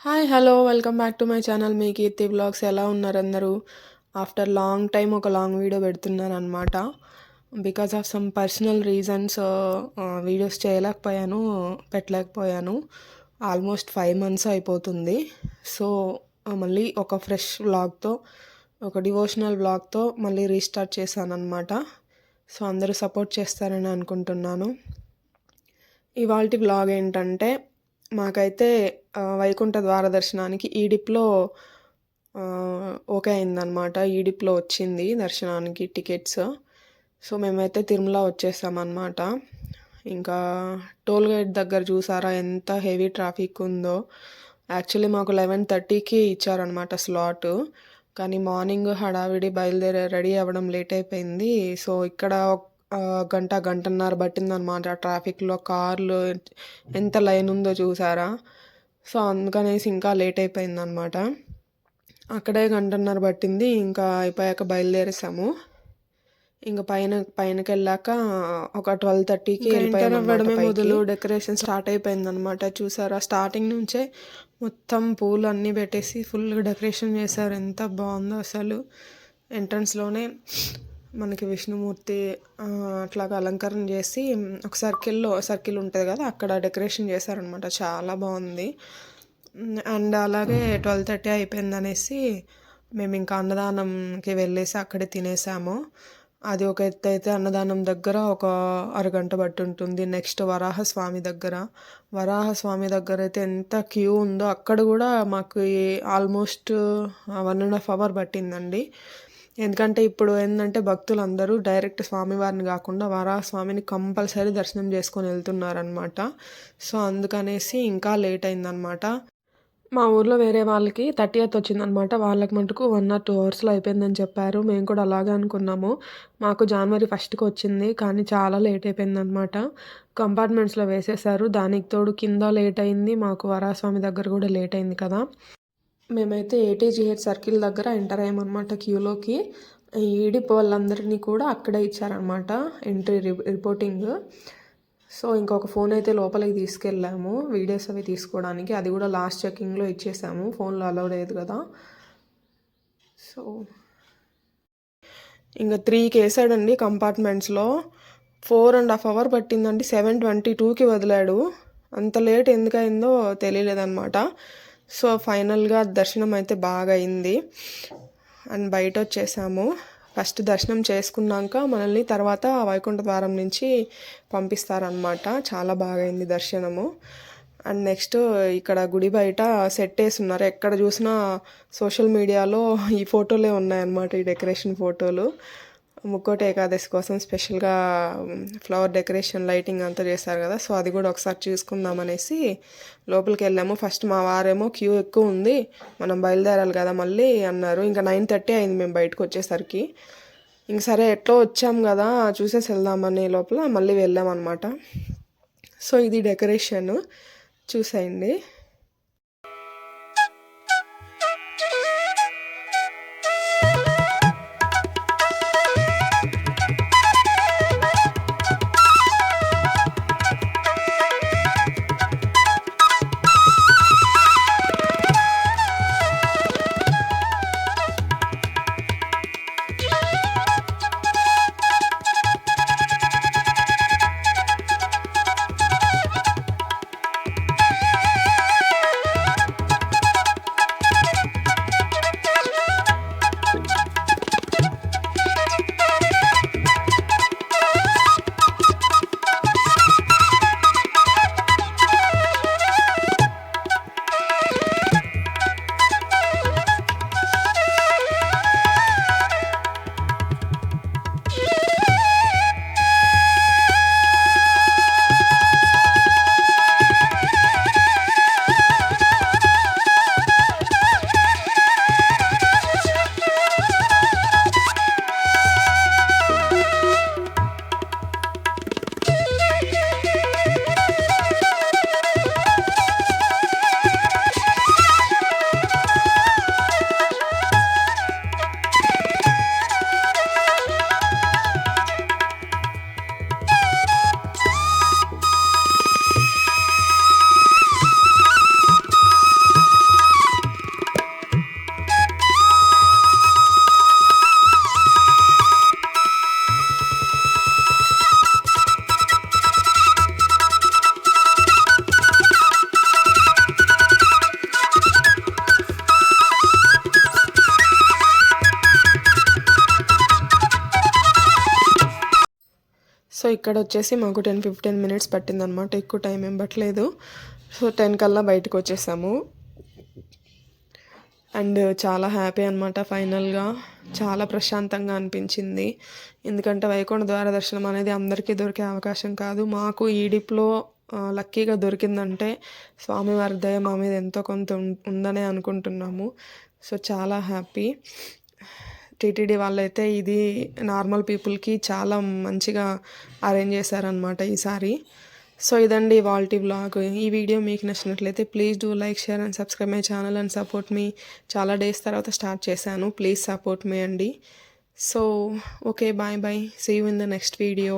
Hi! Hello! Welcome back to my channel మీ Keerthi vlogs. ఎలా ఉన్నారు అందరూ? ఆఫ్టర్ లాంగ్ టైమ్ ఒక లాంగ్ వీడియో పెడుతున్నాననమాట. Because of some personal reasons videos చేయలేకపోయాను, పెట్టలేకపోయాను. ఆల్మోస్ట్ 5 మంత్స్ అయిపోతుంది. సో, మళ్ళీ ఒక ఫ్రెష్ వ్లాగ్‌తో, ఒక డివోషనల్ వ్లాగ్‌తో మళ్ళీ రీస్టార్ట్ చేశాననమాట. సో, అందరూ సపోర్ట్ చేస్తారని అనుకుంటున్నాను. ఇవాల్టి వ్లాగ్ ఏంటంటే, మాకైతే వైకుంఠ ద్వార దర్శనానికి ఈడిప్‌లో ఓకే అయిందనమాట. ఈడిప్‌లో వచ్చింది దర్శనానికి టికెట్స్. సో, మేమైతే తిరుమల వచ్చేసామన్నమాట. ఇంకా టోల్ గేట్ దగ్గర చూసారా ఎంత హెవీ ట్రాఫిక్ ఉందో. యాక్చువల్లీ మాకు 11:30కి ఇచ్చారనమాట స్లాటు. కానీ మార్నింగ్ హడావిడి రెడీ అవ్వడం లేట్ అయిపోయింది. సో, ఇక్కడ గంటన్నర పట్టిందనమాట ట్రాఫిక్‌లో. కార్లు ఎంత లైన్ ఉందో చూసారా? సో, అందుకనేసి ఇంకా లేట్ అయిపోయిందనమాట. అక్కడే గంటన్నర పట్టింది. ఇంకా అయిపోయాక బయలుదేరేసాము. ఇంక పైనకెళ్ళాక ఒక 12:30కి వెళ్ళిపోయామన్నమాట పైకి. మొదలు డెకరేషన్ స్టార్ట్ అయిపోయిందనమాట. చూసారా? స్టార్టింగ్ నుంచే మొత్తం పూలు అన్నీ పెట్టేసి ఫుల్‌గా డెకరేషన్ చేశారు. ఎంత బాగుందో అసలు. ఎంట్రన్స్‌లోనే మనకి విష్ణుమూర్తి అట్లాగా అలంకరణ చేసి ఒక సర్కిల్ ఉంటుంది కదా, అక్కడ డెకరేషన్ చేశారనమాట. చాలా బాగుంది. అండ్ అలాగే 12:30 అయిపోయిందనేసి మేము ఇంకా అన్నదానంకి వెళ్ళేసి అక్కడే తినేసాము. అది ఒక ఎత్తు అయితే అన్నదానం దగ్గర ఒక అరగంట పట్టుంటుంది. నెక్స్ట్ వరాహస్వామి దగ్గర అయితే ఎంత క్యూ ఉందో. అక్కడ కూడా మాకు ఆల్మోస్ట్ 1.5 అవర్ పట్టిందండి. ఎందుకంటే ఇప్పుడు ఏంటంటే భక్తులందరూ డైరెక్ట్ స్వామివారిని కాకుండా వరాహస్వామిని కంపల్సరీ దర్శనం చేసుకొని వెళ్తున్నారనమాట. సో, అందుకనేసి ఇంకా లేట్ అయిందనమాట. మా ఊర్లో వేరే వాళ్ళకి 30th వచ్చిందనమాట. వాళ్ళకి మటుకు 1 or 2 అవర్స్‌లో అయిపోయిందని చెప్పారు. మేము కూడా అలాగే అనుకున్నాము. మాకు జనవరి 1కి వచ్చింది. కానీ చాలా లేట్ అయిపోయిందనమాట. కంపార్ట్మెంట్స్‌లో వేసేశారు. దానికి తోడు కింద లేట్ అయింది. మాకు వరాహస్వామి దగ్గర కూడా లేట్ అయింది కదా. మేమైతే ఏటీజీహెచ్ సర్కిల్ దగ్గర ఎంటర్ అయ్యామన్నమాట క్యూలోకి. ఈడిప్ వాళ్ళందరినీ కూడా అక్కడే ఇచ్చారనమాట ఎంట్రీ రిపోర్టింగ్. సో, ఇంకొక ఫోన్ అయితే లోపలికి తీసుకెళ్ళాము వీడియోస్ అవి తీసుకోవడానికి. అది కూడా లాస్ట్ చెక్కింగ్లో ఇచ్చేసాము. ఫోన్లో అలౌ లేదు కదా. సో, ఇంకా 3కి వేసాడండి కంపార్ట్మెంట్స్లో. 4.5 అవర్ పట్టిందండి. 7:22కి వదిలాడు. అంత లేట్ ఎందుకయిందో తెలియలేదన్నమాట. సో, ఫైనల్గా దర్శనం అయితే బాగా అయింది. అండ్ బయట వచ్చేసాము. ఫస్ట్ దర్శనం చేసుకున్నాక మనల్ని తర్వాత వైకుంఠ ద్వారం నుంచి పంపిస్తారనమాట. చాలా బాగా అయింది దర్శనము. అండ్ నెక్స్ట్ ఇక్కడ గుడి బయట సెట్ వేసి ఉన్నారు. ఎక్కడ చూసినా సోషల్ మీడియాలో ఈ ఫోటోలే ఉన్నాయన్నమాట, ఈ డెకరేషన్ ఫోటోలు. ముక్కోటి ఏకాదశి కోసం స్పెషల్గా ఫ్లవర్ డెకరేషన్ లైటింగ్ అంతా చేశారు కదా. సో, అది కూడా ఒకసారి చూసుకుందామనేసి లోపలికి వెళ్ళాము. ఫస్ట్ మా వారేమో క్యూ ఎక్కువ ఉంది, మనం బయలుదేరాలి కదా మళ్ళీ అన్నారు. ఇంకా 9:30 అయింది మేము బయటకు వచ్చేసరికి. ఇంక సరే ఎట్లో వచ్చాం కదా చూసేసి వెళ్దామనే లోపల మళ్ళీ వెళ్ళామన్నమాట. సో, ఇది డెకరేషన్ చూసేయండి. సో ఇక్కడ వచ్చేసి మాకు 10-15 మినిట్స్ పట్టిందనమాట, ఎక్కువ టైం ఏం పట్టలేదు. సో 10 కల్లా బయటకు వచ్చేసాము. అండ్ చాలా హ్యాపీ అనమాట. ఫైనల్గా చాలా ప్రశాంతంగా అనిపించింది. ఎందుకంటే వైకుంఠ ద్వార దర్శనం అనేది అందరికీ దొరికే అవకాశం కాదు. మాకు ఈడిప్లో లక్కీగా దొరికిందంటే స్వామివారి దయ మా మీద ఎంతో కొంత ఉందనే అనుకుంటున్నాము. సో చాలా హ్యాపీ. టీటీడీ వాళ్ళైతే ఇది నార్మల్ పీపుల్కి చాలా మంచిగా అరేంజ్ చేశారనమాట ఈసారి. సో ఇదండి ఇవాల్టి వ్లాగ్. ఈ వీడియో మీకు నచ్చినట్లయితే please do like, share and subscribe my channel and support me. చాలా డేస్ తర్వాత స్టార్ట్ చేశాను, ప్లీజ్ సపోర్ట్ మీ అండి. So okay, bye bye, see you in the next video.